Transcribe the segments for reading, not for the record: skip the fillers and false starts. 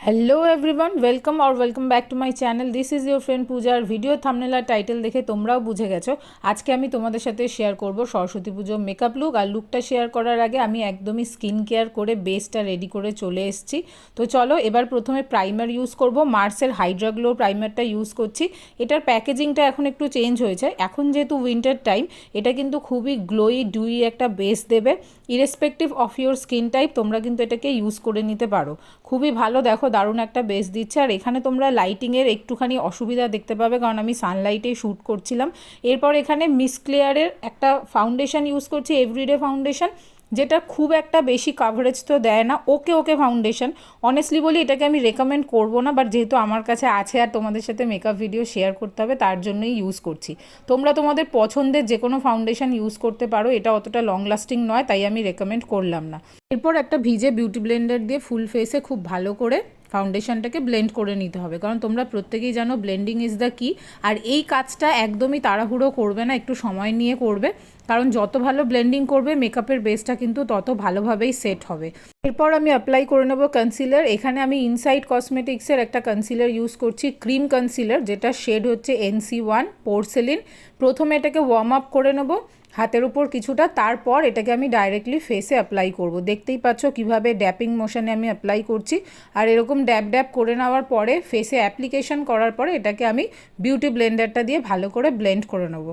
Hello everyone welcome और welcome back to my channel this is your friend Pooja और video thumbnail আর title দেখে তোমরাও বুঝে গেছো আজকে আমি তোমাদের সাথে শেয়ার করব সরস্বতী পুজো মেকআপ লুক। আর লুকটা শেয়ার করার আগে আমি একদমই স্কিন কেয়ার করে বেসটা রেডি করে চলে এসেছি। তো চলো এবার প্রথমে প্রাইমার ইউজ করব, মার্সের হাইড্রা গ্লো প্রাইমারটা ইউজ করছি। এটার প্যাকেজিংটা এখন একটু চেঞ্জ হয়েছে, এখন যেহেতু উইন্টার টাইম এটা কিন্তু খুবই গ্লোই ডুই একটা বেস দেবে। Irrespective of your skin type তোমরা কিন্তু এটাকে ইউজ করে নিতে পারো, খুবই ভালো। দেখো দারুণ একটা বেস দিচ্ছে। আর এখানে তোমরা লাইটিংয়ের একটুখানি অসুবিধা দেখতে পাবে কারণ আমি সানলাইটেই শ্যুট করছিলাম। এরপর এখানে মিস ক্লিয়ারের একটা ফাউন্ডেশন ইউজ করছি, এভরিডে ফাউন্ডেশন, যেটা খুব একটা বেশি কাভারেজ তো দেয় না। ওকে ফাউন্ডেশন, অনেস্টলি বলি এটাকে আমি রেকমেন্ড করব না, বাট যেহেতু আমার কাছে আছে আর তোমাদের সাথে মেকআপ ভিডিও শেয়ার করতে হবে তার জন্যই ইউজ করছি। তোমরা তোমাদের পছন্দের যে কোনো ফাউন্ডেশন ইউজ করতে পারো, এটা অতটা লং লাস্টিং নয় তাই আমি রেকমেন্ড করলাম না। এরপর একটা ভিজে বিউটি ব্লেন্ডার দিয়ে ফুল ফেসে খুব ভালো করে ফাউন্ডেশনটাকে ব্লেন্ড করে নিতে হবে, কারণ তোমরা প্রত্যেকেই জানো ব্লেন্ডিং ইজ দ্য কি। আর এই কাজটা একদমই তাড়াহুড়ো করবে না, একটু সময় নিয়ে করবে, কারণ যত ভালো ব্লেন্ডিং করবে মেকআপের বেসটা কিন্তু তত ভালোভাবেই সেট হবে। এরপর আমি অ্যাপ্লাই করে নেবো কনসিলার। এখানে আমি ইনসাইড কসমেটিক্সের একটা কনসিলার ইউজ করছি, ক্রিম কনসিলার, যেটা শেড হচ্ছে NC1 পোর্সেলিন। প্রথমে এটাকে ওয়ার্ম আপ করে নেবো হাতের উপর কিছুটা, তারপর এটাকে আমি ডাইরেক্টলি ফেসে অ্যাপ্লাই করব। দেখতেই পাচ্ছ কিভাবে ড্যাপিং মোশনে আমি অ্যাপ্লাই করছি। আর এরকম ড্যাপ করে নেওয়ার পরে ফেসে অ্যাপ্লিকেশন করার পরে এটাকে আমি বিউটি ব্লেন্ডারটা দিয়ে ভালো করে ব্লেন্ড করে নেব।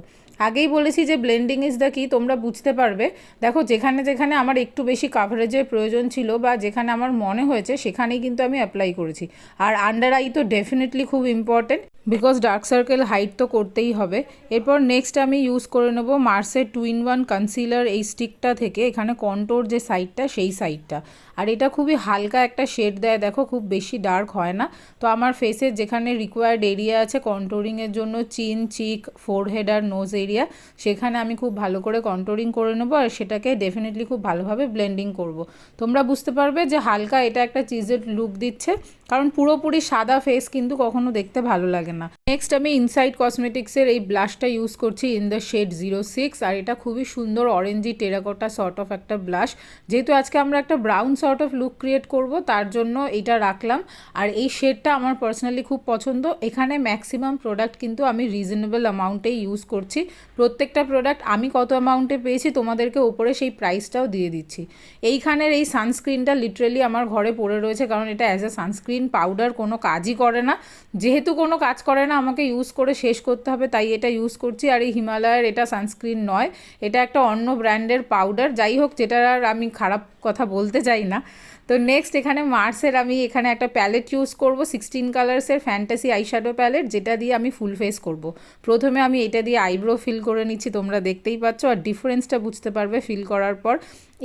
আগেই বলেছি যে ব্লেন্ডিং ইজ দ্য কি, তোমরা বুঝতে পারবে। দেখো যেখানে যেখানে আমার একটু বেশি কাভারেজের প্রয়োজন ছিল বা যেখানে আমার মনে হয়েছে সেখানেই কিন্তু আমি অ্যাপ্লাই করেছি। আর আন্ডার আই তো ডেফিনেটলি খুব important, because dark circle height তো করতেই হবে। এরপর নেক্সট আমি ইউজ করে নেবো মার্সের 2-in-1 কনসিলার, এই স্টিকটা থেকে এখানে কন্টোর যে সাইডটা সেই সাইডটা। আর এটা খুবই হালকা একটা শেড দেয়, দেখো খুব বেশি ডার্ক হয় না। তো আমার ফেসের যেখানে রিকোয়ার্ড এরিয়া আছে কন্টোরিংয়ের জন্য, চিন, চিক, ফোরহেড আর নোজ এরিয়া, সেখানে আমি খুব ভালো করে কন্টোরিং করে নেবো আর সেটাকে ডেফিনেটলি খুব ভালোভাবে ব্লেন্ডিং করব। তোমরা বুঝতে পারবে যে হালকা এটা একটা চিজের লুক দিচ্ছে, কারণ পুরোপুরি সাদা ফেস কিন্তু কখনো দেখতে ভালো লাগে না। নেক্সট আমি ইনসাইড কসমেটিক্সের এই ব্লাশটা ইউজ করছি ইন দ্য শেড 06। আর এটা খুবই সুন্দর অরেঞ্জি টেরাকোটা সর্ট অফ একটা ব্লাশ। যেহেতু আজকে আমরা একটা brown sort of look create করব তার জন্য এটা রাখলাম। আর এই শেডটা আমার পার্সোনালি খুব পছন্দ। এখানে ম্যাক্সিমাম প্রোডাক্ট কিন্তু আমি রিজনেবল অ্যামাউন্টেই ইউজ করছি। প্রত্যেকটা প্রোডাক্ট আমি কত অ্যামাউন্টে পেয়েছি তোমাদেরকে উপরে সেই প্রাইসটাও দিয়ে দিচ্ছি। এইখানের এই সানস্ক্রিনটা লিটারেলি আমার ঘরে পড়ে রয়েছে, কারণ এটা অ্যাজ এ সানস্ক্রিন পাউডার কোনো কাজই করে না। যেহেতু কোনো কাজ করে না আমাকে ইউজ করে শেষ করতে হবে, তাই এটা ইউজ করছি। আর এই হিমালয়ের এটা সানস্ক্রিন নয়, এটা একটা অন্য ব্র্যান্ডের পাউডার। যাই হোক, যেটার আর আমি খারাপ কথা বলতে চাই না। তো নেক্সট এখানে মার্সের আমি এখানে একটা প্যালেট ইউজ করব, 16 কালার্সের ফ্যান্টাসি আইশ্যাডো প্যালেট, যেটা দিয়ে আমি ফুল ফেস করব। প্রথমে আমি এটা দিয়ে আইব্রো ফিল করে নিচ্ছি, তোমরা দেখতেই পাচ্ছ। আর ডিফারেন্সটা বুঝতে পারবে ফিল করার পর।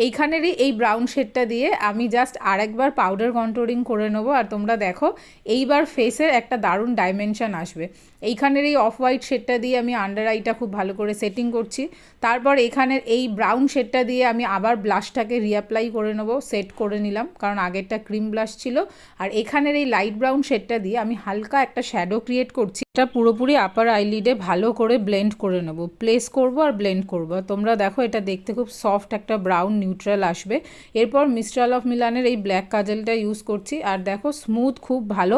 এইখানেরই এই ব্রাউন শেডটা দিয়ে আমি জাস্ট আরেকবার পাউডার কন্ট্রোলিং করে নেবো। আর তোমরা দেখো এইবার ফেসের একটা দারুণ ডাইমেনশন আসবে। এইখানের এই অফ হোয়াইট শেডটা দিয়ে আমি আন্ডার আইটা খুব ভালো করে সেটিং করছি। তারপর এখানের এই ব্রাউন শেডটা দিয়ে আমি আবার ব্লাশটাকে রিঅ্যাপ্লাই করে নেবো, সেট করে নিলাম, কারণ আগেরটা ক্রিম ব্লাশ ছিল। আর এখানের এই লাইট ব্রাউন শেডটা দিয়ে আমি হালকা একটা শ্যাডো ক্রিয়েট করছি। এটা পুরোপুরি আপার আইলিডে ভালো করে ব্লেন্ড করে নেবো, প্লেস করব আর ব্লেন্ড করব। তোমরা দেখো এটা দেখতে খুব সফট একটা ব্রাউন নিউট্রাল আসবে। এরপর মিস্ট্রাল অফ মিলানের এই ব্ল্যাক কাজলটা ইউজ করছি। আর দেখো স্মুথ, খুব ভালো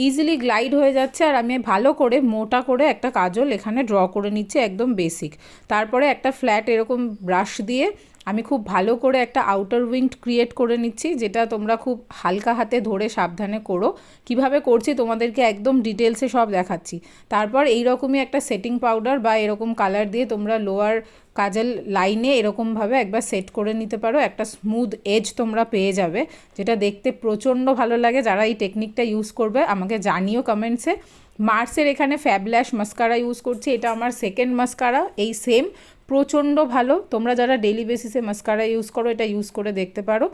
ইজিলি গ্লাইড হয়ে যাচ্ছে। আর আমি ভালো করে মোটা করে একটা কাজল এখানে ড্র করে নিচ্ছি, একদম বেসিক। তারপরে একটা ফ্ল্যাট এরকম ব্রাশ দিয়ে আমি খুব ভালো করে একটা আউটার উইংড ক্রিয়েট করে নিচ্ছি, যেটা তোমরা খুব হালকা হাতে ধরে সাবধানে করো। কিভাবে করছি তোমাদেরকে একদম ডিটেলসে সব দেখাচ্ছি। তারপর এইরকমই একটা সেটিং পাউডার বা এরকম কালার দিয়ে তোমরা লোয়ার কাজল লাইনে এরকমভাবে একবার সেট করে নিতে পারো, একটা স্মুথ এজ তোমরা পেয়ে যাবে, যেটা দেখতে প্রচণ্ড ভালো লাগে। যারা এই টেকনিকটা ইউজ করবে আমাকে জানিও কমেন্টসে। মার্সের এখানে ফ্যাবল্যাশ মাস্কারা ইউজ করছি, এটা আমার সেকেন্ড মাস্কারা, এই সেম, প্রচণ্ড ভালো। তোমরা যারা ডেলি বেসিসে মাস্কারা ইউজ করো এটা ইউজ করে দেখতে পারো।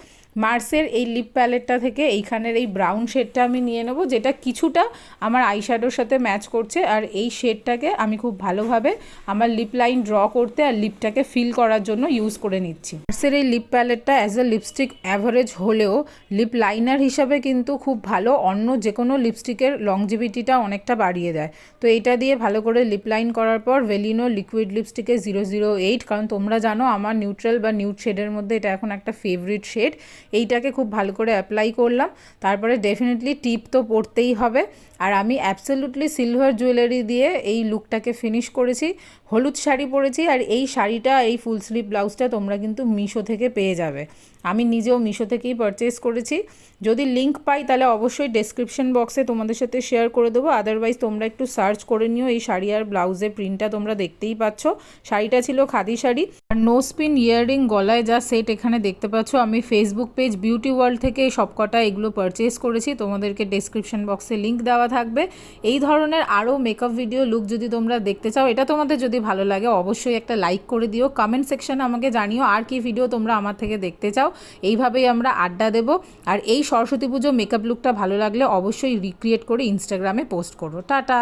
মার্সের এই লিপ প্যালেটটা থেকে এইখানের এই ব্রাউন শেডটা আমি নিয়ে নেবো, যেটা কিছুটা আমার আইশ্যাডোর সাথে ম্যাচ করছে। আর এই শেডটাকে আমি খুব ভালোভাবে আমার লিপ লাইন ড্র করতে আর লিপ লিপটাকে ফিল করার জন্য ইউজ করে নিচ্ছি। নার্সের এই লিপ প্যালেটটা অ্যাজ এ লিপস্টিক অ্যাভারেজ হলেও লিপ লাইনার হিসাবে কিন্তু খুব ভালো, অন্য যে কোনো লিপস্টিকের লংজিভিটিটা অনেকটা বাড়িয়ে দেয়। তো এটা দিয়ে ভালো করে লিপ লাইন করার পর ভেলিনো লিকুইড লিপস্টিকের 008, কারণ তোমরা জানো আমার নিউট্রাল বা নিউড শেডের মধ্যে এটা এখন একটা ফেভারিট শেড, এইটাকে খুব ভালো করে অ্যাপ্লাই করলাম। তারপরে ডেফিনেটলি টিপ তো পরতেই হবে, আর আমি অ্যাবসলিউটলি সিলভার জুয়েলারি দিয়ে এই লুকটাকে ফিনিশ করেছি। হলুদ শাড়ি পরেছি, আর এই শাড়িটা, এই ফুল স্লিভ ব্লাউজটা তোমরা কিন্তু মিশো থেকে পেয়ে যাবে। আমি নিজেও মিশো থেকেই পারচেস করেছি। যদি লিঙ্ক পাই তাহলে অবশ্যই ডেসক্রিপশন বক্সে তোমাদের সাথে শেয়ার করে দেবো, আদারওয়াইজ তোমরা একটু সার্চ করে নিও। এই শাড়ি আর ব্লাউজের প্রিন্টটা তোমরা দেখতেই পাচ্ছ। শাড়িটা ছিল খাদি শাড়ি। আর নো স্পিন ইয়াররিং গলায় যা সেট এখানে দেখতে পাচ্ছ, আমি ফেসবুক পেজ বিউটি ওয়ার্ল্ড থেকে সবকটা এগুলো পারচেস করেছি, তোমাদেরকে ডেসক্রিপশন বক্সে লিঙ্ক দেওয়া থাকবে। এই ধরনের আরও মেকআপ ভিডিও লুক যদি তোমরা দেখতে চাও, এটা তোমাদের যদি ভালো লাগে অবশ্যই একটা লাইক করে দিও, কমেন্ট সেকশনে আমাকে জানিও আর কি ভিডিও তোমরা আমার থেকে দেখতে চাও। এইভাবেই আমরা আড্ডা দেব। আর এই সরস্বতী পুজো মেকআপ লুকটা ভালো লাগলে অবশ্যই রিক্রিয়েট করে ইনস্টাগ্রামে পোস্ট করো। টাটা।